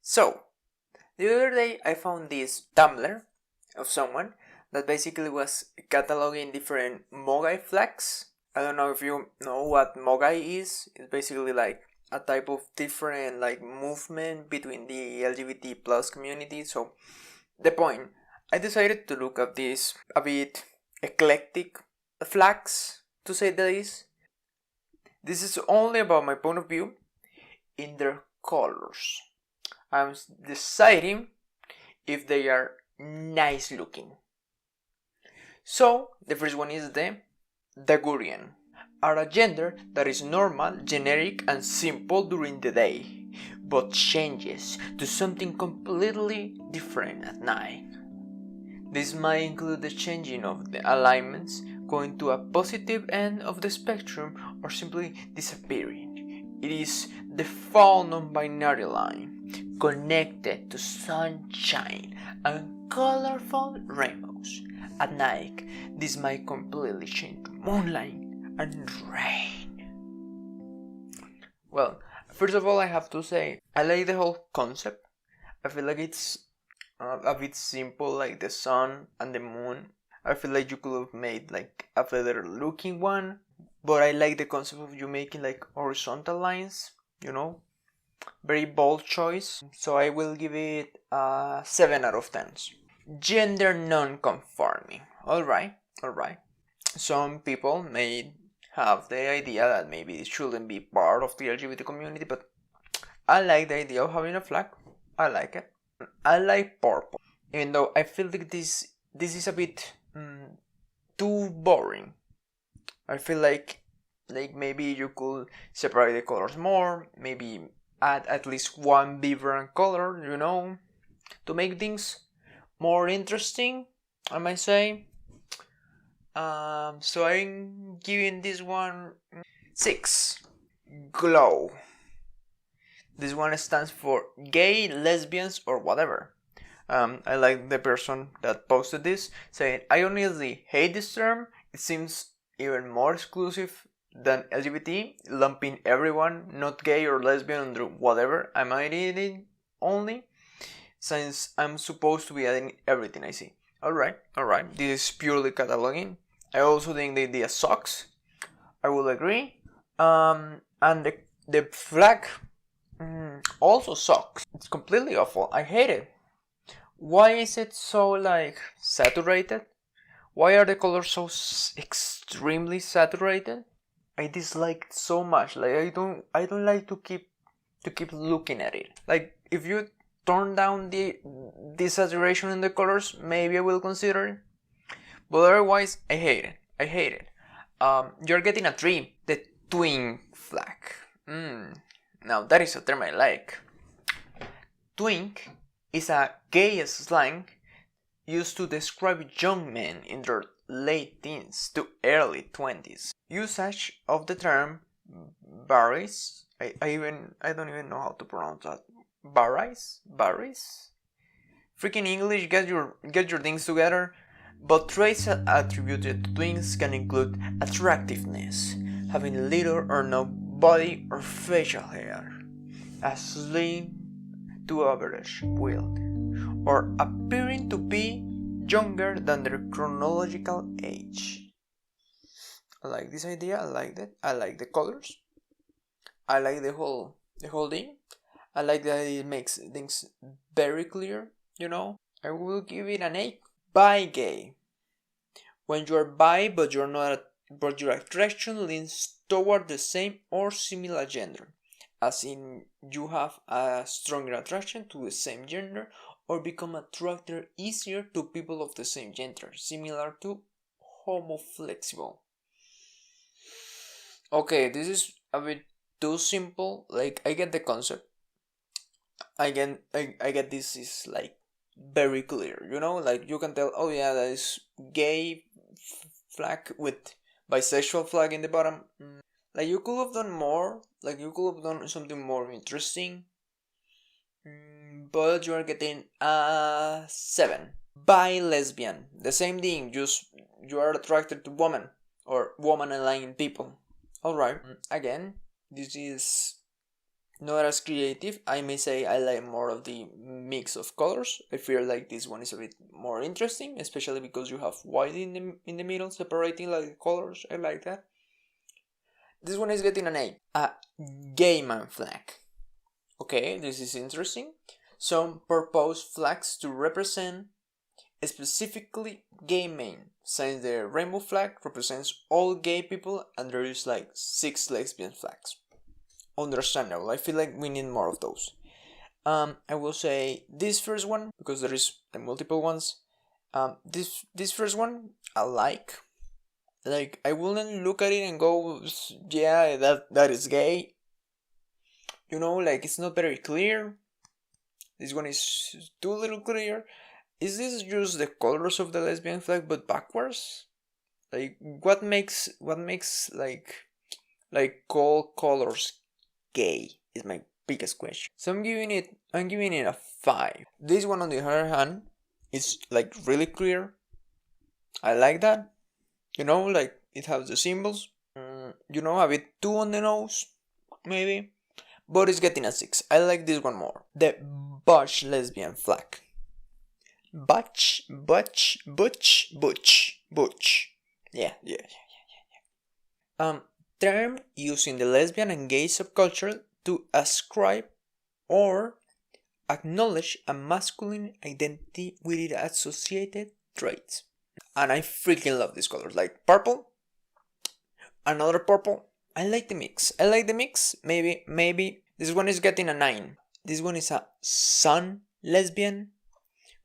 So, the other day I found this Tumblr of someone that basically was cataloging different Mogai flags. I don't know if you know what Mogai is. It's basically like a type of different like movement between the LGBT plus community. So the point, I decided to look at these a bit eclectic flags, to say the least. This is only about my point of view in their colors. I'm deciding if they are nice looking. So the first one is the Dagurian, are a gender that is normal, generic and simple during the day, but changes to something completely different at night. This might include the changing of the alignments, going to a positive end of the spectrum, or simply disappearing. It is the fall non-binary line, connected to sunshine and colorful rainbows. At night, this might completely change to moonlight and rain. Well, first of all, I have to say, I like the whole concept. I feel like it's a bit simple, like the sun and the moon. I feel like you could have made like a better looking one, but I like the concept of you making like horizontal lines, very bold choice. So I will give it a 7 out of 10. Gender non-conforming. Alright. Some people may have the idea that maybe it shouldn't be part of the LGBT community, but I like the idea of having a flag. I like it. I like purple, even though I feel like this is a bit too boring. I feel like maybe you could separate the colors more, maybe add at least one vibrant color, to make things more interesting, I might say. So I'm giving this one 6. Glow. This one stands for gay, lesbians, or whatever. I like the person that posted this, saying, I honestly hate this term. It seems even more exclusive than LGBT, lumping everyone, not gay or lesbian, under whatever I'm adding only, since I'm supposed to be adding everything I see. Alright. This is purely cataloging. I also think the idea sucks. I will agree. And the flag also sucks. It's completely awful. I hate it. Why is it so like saturated? Why are the colors so extremely saturated? I dislike it so much. Like I don't like to keep looking at it. Like if you turn down the saturation in the colors, maybe I will consider it. But otherwise, I hate it. You're getting a tree, the twin flag. Now that is a term I like. Twink is a gay slang used to describe young men in their late teens to early 20s. Usage of the term varies. I don't even know how to pronounce that. Varies? Freaking English, get your things together. But traits attributed to twins can include attractiveness, having little or no body or facial hair, a slim to average build, or appearing to be younger than their chronological age. I like this idea. I like that. I like the colors. I like the whole thing. I like that it makes things very clear. I will give it an 8. Bi-gay. When you are bi, but your attraction leans toward the same or similar gender, as in you have a stronger attraction to the same gender or become attracted easier to people of the same gender, similar to homoflexible. Okay, this is a bit too simple. Like I get the concept. I get this is like very clear, like you can tell, oh yeah, that is gay flag with bisexual flag in the bottom. Like you could have done more, like you could have done something more interesting, but you are getting a 7. Bi lesbian, the same thing, just you are attracted to women or woman aligned people. Alright, again, this is not as creative. I may say I like more of the mix of colors. I feel like this one is a bit more interesting, especially because you have white in the middle separating like the colors. I like that. This one is getting an A. A gay man flag. Okay, this is interesting. Some propose flags to represent specifically gay men, since the rainbow flag represents all gay people and there is like 6 lesbian flags. Understandable. I feel like we need more of those. I will say this first one because there is multiple ones. This first one I like. Like I wouldn't look at it and go, yeah, that is gay. You know, like it's not very clear. This one is too little clear. Is this just the colors of the lesbian flag but backwards? Like what makes like call colors gay is my biggest question. So I'm giving it a 5. This one on the other hand is like really clear. I like that. You know, like it has the symbols. A bit too on the nose, maybe. But it's getting a 6. I like this one more. The Butch lesbian flag. Butch, butch, butch, butch, butch. Yeah. Term used in the lesbian and gay subculture to ascribe or acknowledge a masculine identity with its associated traits. And I freaking love these colors. Like purple, another purple. I like the mix. Maybe this one is getting a 9. This one is a sun lesbian.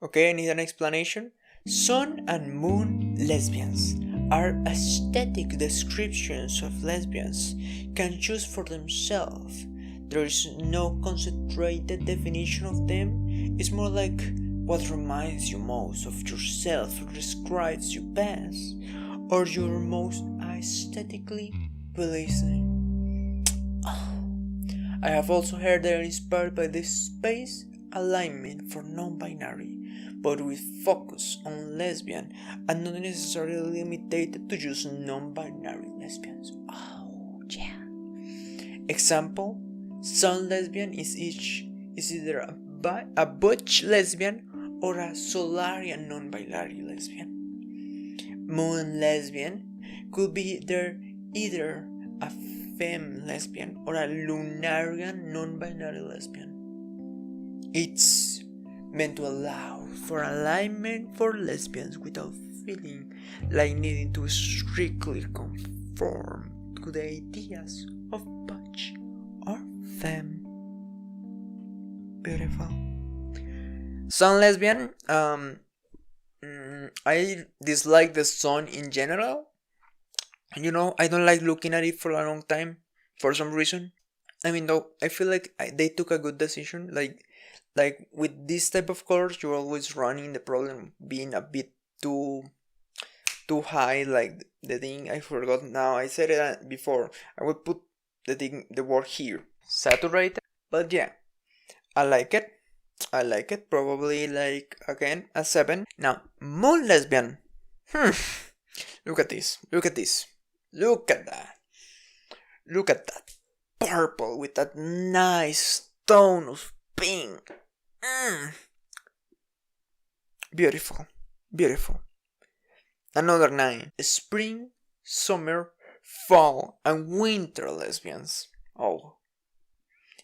Okay, I need an explanation. Sun and moon lesbians are aesthetic descriptions of lesbians can choose for themselves. There is no concentrated definition of them. It's more like what reminds you most of yourself or describes you best, or you're most aesthetically pleasing. I have also heard they are inspired by this space alignment for non-binary, but with focus on lesbian and not necessarily limited to just non-binary lesbians. Oh yeah. Example: sun lesbian is either a butch lesbian or a solarian non-binary lesbian. Moon lesbian could be either a femme lesbian or a lunarian non-binary lesbian. It's meant to allow for alignment for lesbians without feeling like needing to strictly conform to the ideas of butch or femme. Beautiful. Sun lesbian. I dislike the sun in general. I don't like looking at it for a long time for some reason. Though I feel like they took a good decision. Like with this type of colors, you're always running the problem being a bit too high. Like the thing I forgot now. I said it before. I would put the word here, saturated. But yeah, I like it. Probably like again a 7. Now moon lesbian. Look at this. Look at that. Look at that purple with that nice tone of pink. Beautiful. Another 9. Spring, summer, fall, and winter lesbians. Oh.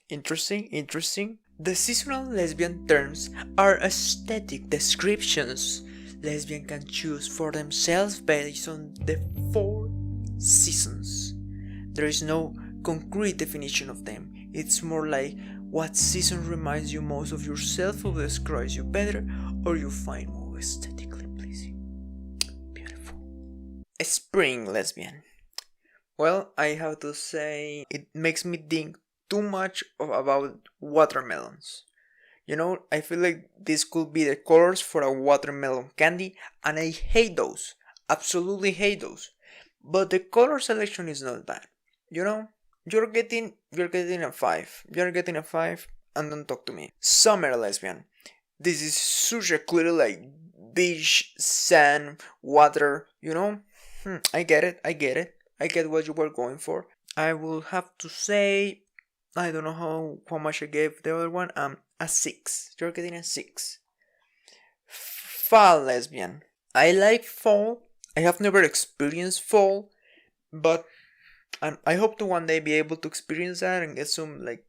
Interesting. The seasonal lesbian terms are aesthetic descriptions lesbians can choose for themselves based on the 4 seasons. There is no concrete definition of them. It's more like what season reminds you most of yourself or describes you better or you find more aesthetically pleasing. Beautiful. A spring lesbian. Well, I have to say it makes me think too much about watermelons. I feel like this could be the colors for a watermelon candy, and I hate those. Absolutely hate those. But the color selection is not bad. You're getting a 5. You're getting a 5, and don't talk to me. Summer lesbian. This is such a clear like beach, sand, water. I get it. I get what you were going for. I will have to say I don't know how much I gave the other one. A 6. You're getting a 6. Fall lesbian. I like fall. I have never experienced fall, but I hope to one day be able to experience that and get some like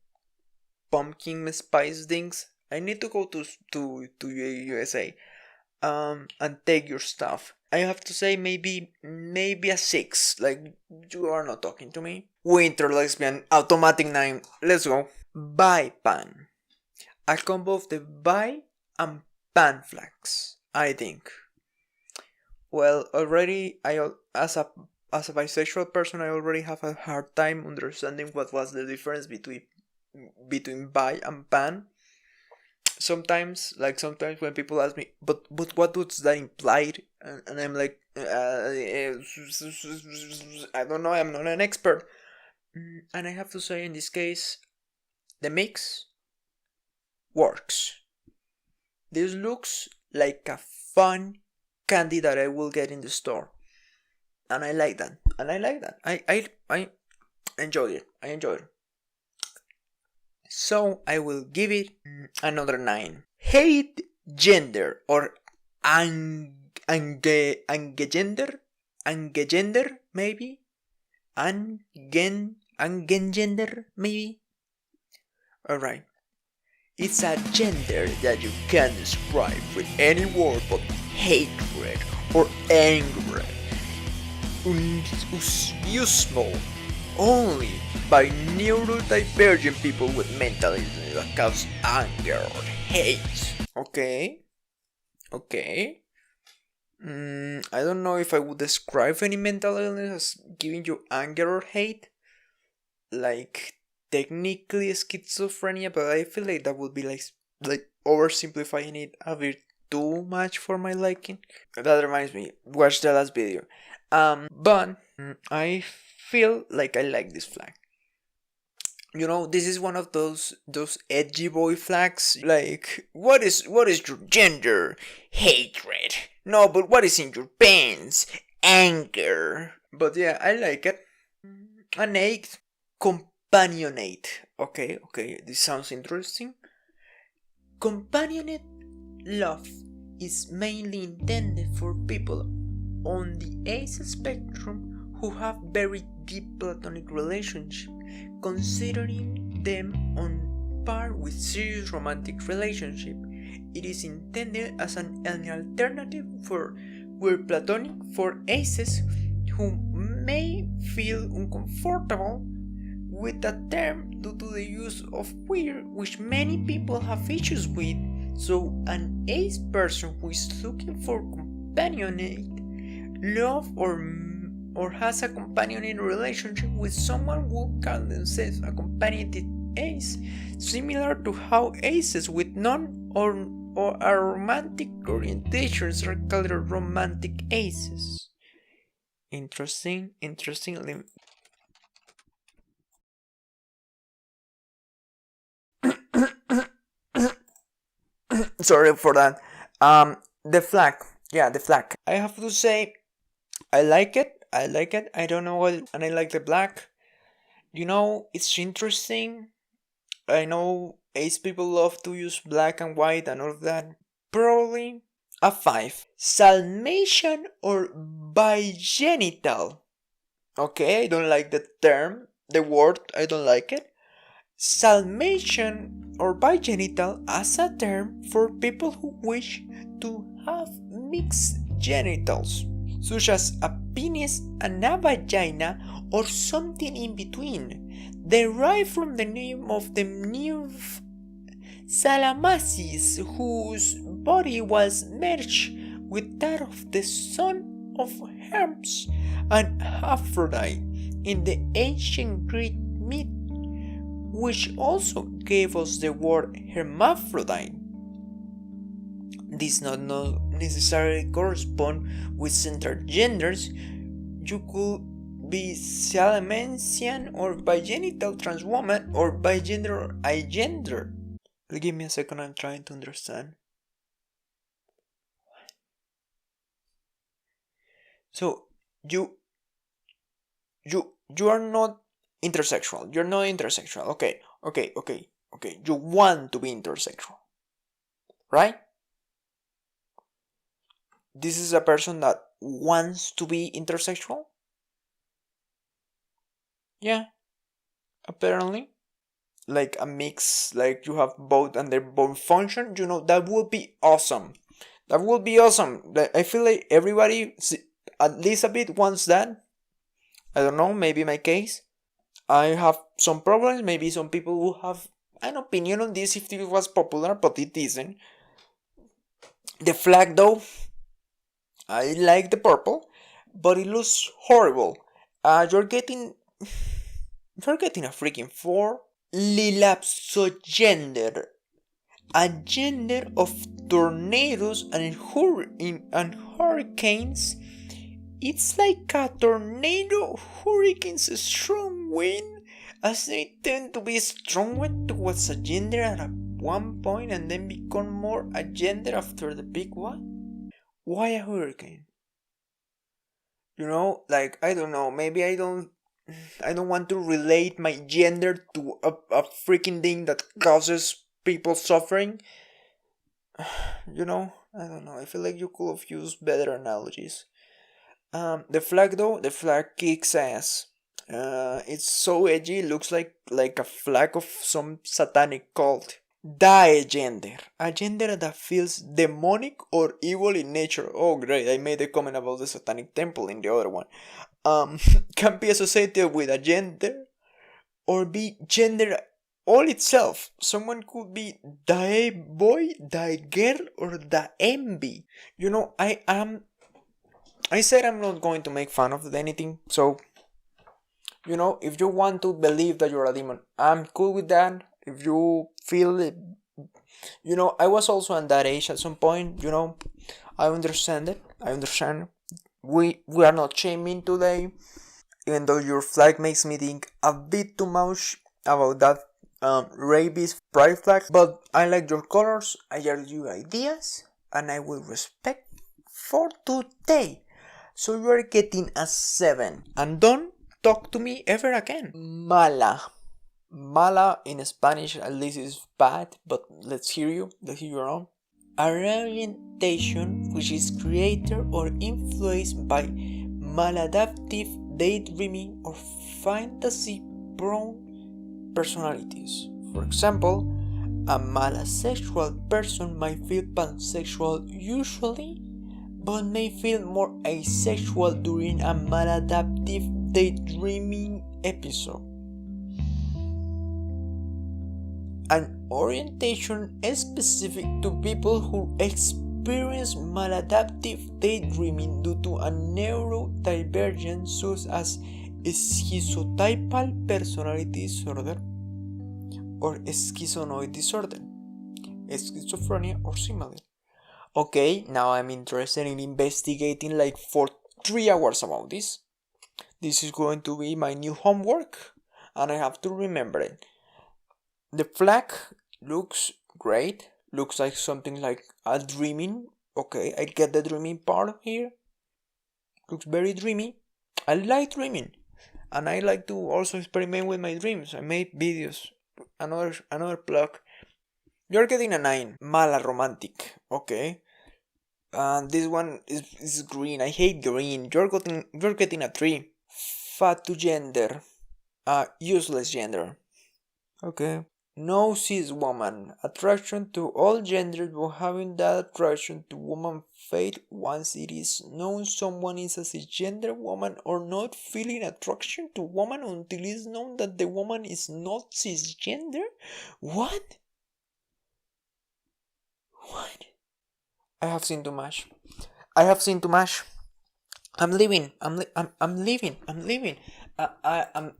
pumpkin spice things. I need to go to USA and take your stuff. I have to say maybe a 6. Like, you are not talking to me. Winter lesbian, automatic 9. Let's go. Buy pan. A combo of the buy and pan flags, I think. Well, already as a bisexual person, I already have a hard time understanding what was the difference between buy and pan. Sometimes when people ask me, but what does that imply? And I'm like, I don't know. I'm not an expert. And I have to say, in this case, the mix works. This looks like a fun candy that I will get in the store, and I like that. I enjoy it. I enjoy it. So I will give it another 9. Hate gender or angegender, maybe, angengender maybe. All right. It's a gender that you can describe with any word but hatred or anger. Useful only by neurodivergent people with mental illness that cause anger or hate. Okay. I don't know if I would describe any mental illness as giving you anger or hate. Like, technically schizophrenia, but I feel like that would be like oversimplifying it a bit too much for my liking. That reminds me, watch the last video. But I feel like I like this flag. You know, this is one of those edgy boy flags. Like, what is your gender? Hatred. No, but what is in your pants? Anger. But yeah, I like it. An 8. Companionate. Okay, this sounds interesting. Companionate love is mainly intended for people on the ace spectrum who have very deep platonic relationship, considering them on par with serious romantic relationship. It is intended as an alternative for platonic for aces who may feel uncomfortable with that term due to the use of queer, which many people have issues with. So an ace person who is looking for companionate love or has a companionating relationship with someone who call themselves a companionated ace, similar to how aces with non or aromantic orientations are called romantic aces. Interesting. Sorry for that. The flag. Yeah, the flag. I have to say, I like it. I don't know what, and I like the black. You know, it's interesting. I know ace people love to use black and white and all of that. Probably a 5. Salmation or bigenital. Okay, I don't like the term, the word. I don't like it. Salmation or bigenital as a term for people who wish to have mixed genitals, such as a penis and a vagina or something in between, derived from the name of the nymph Salamacis, whose body was merged with that of the son of Hermes and Aphrodite in the ancient Greek myth, which also gave us the word hermaphrodite. This does not necessarily correspond with centered genders. You could be Salamentian or bigenital trans woman or bigender or agender. Give me a second, I'm trying to understand. So you are not intersexual. You're not intersexual. Okay. Okay. You want to be intersexual, right? This is a person that wants to be intersexual? Yeah, apparently. Like a mix, like you have both and they both function, that would be awesome. That would be awesome. I feel like everybody, at least a bit, wants that. I don't know, maybe my case. I have some problems. Maybe some people will have an opinion on this if it was popular, but it isn't. The flag, though, I like the purple, but it looks horrible. You're getting a freaking 4 Lilapsogender, a gender of tornadoes and hurricanes. It's like a tornado, hurricanes, strong wind, as they tend to be strong towards a gender at one point and then become more a gender after the big one. Why a hurricane? Like, I don't know, maybe I don't want to relate my gender to a freaking thing that causes people suffering. I don't know. I feel like you could have used better analogies. The flag, though, the flag kicks ass. It's so edgy. It looks like a flag of some satanic cult. Die gender, a gender that feels demonic or evil in nature. Oh, great! I made a comment about the satanic temple in the other one. Can be associated with a gender or be gender all itself. Someone could be the boy, the girl, or the envy. I said I'm not going to make fun of anything, so if you want to believe that you're a demon, I'm cool with that. If you feel it, I was also on that age at some point. I understand it. I understand. We are not shaming today, even though your flag makes me think a bit too much about that rabies pride flag. But I like your colors. I heard your ideas, and I will respect for today. So you are getting a 7, and don't talk to me ever again. Mala. Mala in Spanish at least is bad, but let's hear you. Let's hear your own. An orientation which is created or influenced by maladaptive, daydreaming, or fantasy-prone personalities. For example, a malasexual person might feel pansexual usually, but may feel more asexual during a maladaptive daydreaming episode. An orientation is specific to people who experience maladaptive daydreaming due to a neurodivergence such as schizotypal personality disorder or schizonoid disorder, schizophrenia or similar. Okay, now I'm interested in investigating like for 3 hours about this. This is going to be my new homework, and I have to remember it. The flag looks great. Looks like something like a dreaming. Okay, I get the dreaming part here. Looks very dreamy. I like dreaming. And I like to also experiment with my dreams. I made videos. Another plug. You're getting a 9. Mala romantic. Okay. And this one is green. I hate green. You're getting a 3. Fatu gender. Useless gender. Okay. No cis woman. Attraction to all genders, but having that attraction to woman fade once it is known someone is a cisgender woman, or not feeling attraction to woman until it is known that the woman is not cisgender? What? I have seen too much. I'm leaving. I'm leaving. I'm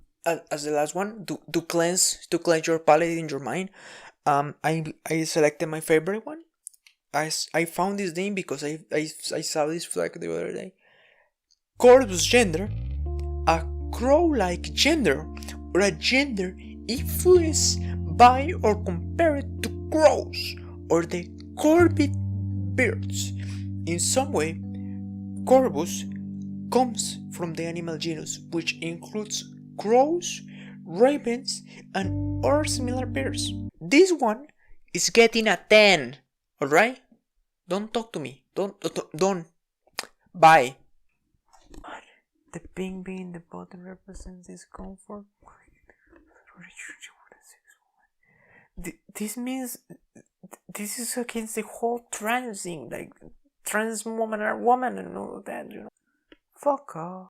as the last one to cleanse your palate in your mind. I selected my favorite one. I found this name because I saw this flag the other day. Corvus gender, a crow-like gender, or a gender influenced by or compared to crows or the corvid birds. In some way, Corvus comes from the animal genus, which includes crows, ravens, and or similar birds. This one is getting a 10. Alright? Don't talk to me. Don't. Bye. The pink being in the bottom represents discomfort. This means this is against the whole trans thing, like trans woman or woman and all that, Fuck off.